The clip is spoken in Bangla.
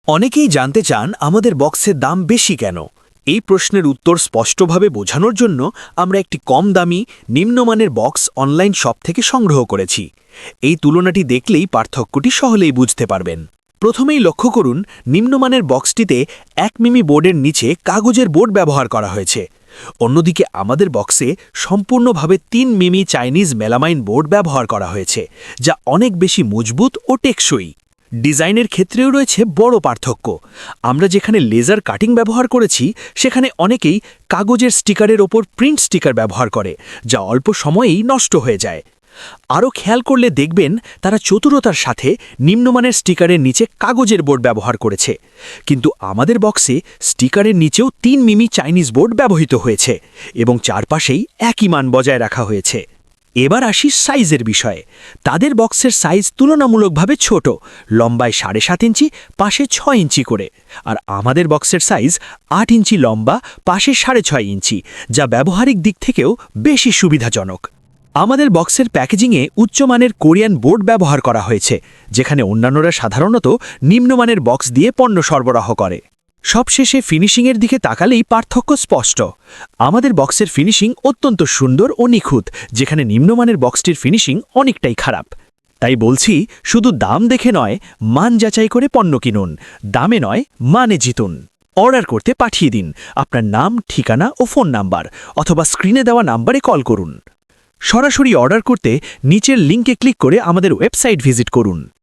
অনেকেই জানতে চান আমাদের বক্সের দাম বেশি কেন। এই প্রশ্নের উত্তর স্পষ্টভাবে বোঝানোর জন্য আমরা একটি কম দামি নিম্নমানের বক্স অনলাইন শপ থেকে সংগ্রহ করেছি। এই তুলনাটি দেখলেই পার্থক্যটি সহজেই বুঝতে পারবেন। প্রথমেই লক্ষ্য করুন, নিম্নমানের বক্সটিতে 1 মিমি বোর্ডের নিচে কাগজের বোর্ড ব্যবহার করা হয়েছে। অন্যদিকে আমাদের বক্সে সম্পূর্ণভাবে 3 মিমি চাইনিজ মেলামাইন বোর্ড ব্যবহার করা হয়েছে, যা অনেক বেশি মজবুত ও টেকসই। ডিজাইনের ক্ষেত্রেও রয়েছে বড় পার্থক্য। আমরা যেখানে লেজার কাটিং ব্যবহার করেছি, সেখানে অনেকেই কাগজের স্টিকারের ওপর প্রিন্ট স্টিকার ব্যবহার করে, যা অল্প সময়েই নষ্ট হয়ে যায়। আরও খেয়াল করলে দেখবেন তারা চতুরতার সাথে নিম্নমানের স্টিকারের নিচে কাগজের বোর্ড ব্যবহার করেছে, কিন্তু আমাদের বক্সে স্টিকারের নিচেও 3 মিমি চাইনিজ বোর্ড ব্যবহৃত হয়েছে এবং চারপাশেই একই মান বজায় রাখা হয়েছে। এবার আসি সাইজের বিষয়ে। তাদের বক্সের সাইজ তুলনামূলকভাবে ছোট, লম্বায় 7.5 ইঞ্চি, পাশে 6 ইঞ্চি করে, আর আমাদের বক্সের সাইজ 8 ইঞ্চি লম্বা, পাশে 6.5 ইঞ্চি, যা ব্যবহারিক দিক থেকেও বেশি সুবিধাজনক। আমাদের বক্সের প্যাকেজিংয়ে উচ্চমানের কোরিয়ান বোর্ড ব্যবহার করা হয়েছে, যেখানে অন্যান্যরা সাধারণত নিম্নমানের বক্স দিয়ে পণ্য সরবরাহ করে। সবশেষে ফিনিশিংয়ের দিকে তাকালেই পার্থক্য স্পষ্ট। আমাদের বক্সের ফিনিশিং অত্যন্ত সুন্দর ও নিখুঁত, যেখানে নিম্নমানের বক্সটির ফিনিশিং অনেকটাই খারাপ। তাই বলছি, শুধু দাম দেখে নয়, মান যাচাই করে পণ্য কিনুন। দামে নয়, মানে জিতুন। অর্ডার করতে পাঠিয়ে দিন আপনার নাম, ঠিকানা ও ফোন নাম্বার, অথবা স্ক্রিনে দেওয়া নাম্বারে কল করুন। সরাসরি অর্ডার করতে নিচের লিঙ্কে ক্লিক করে আমাদের ওয়েবসাইট ভিজিট করুন।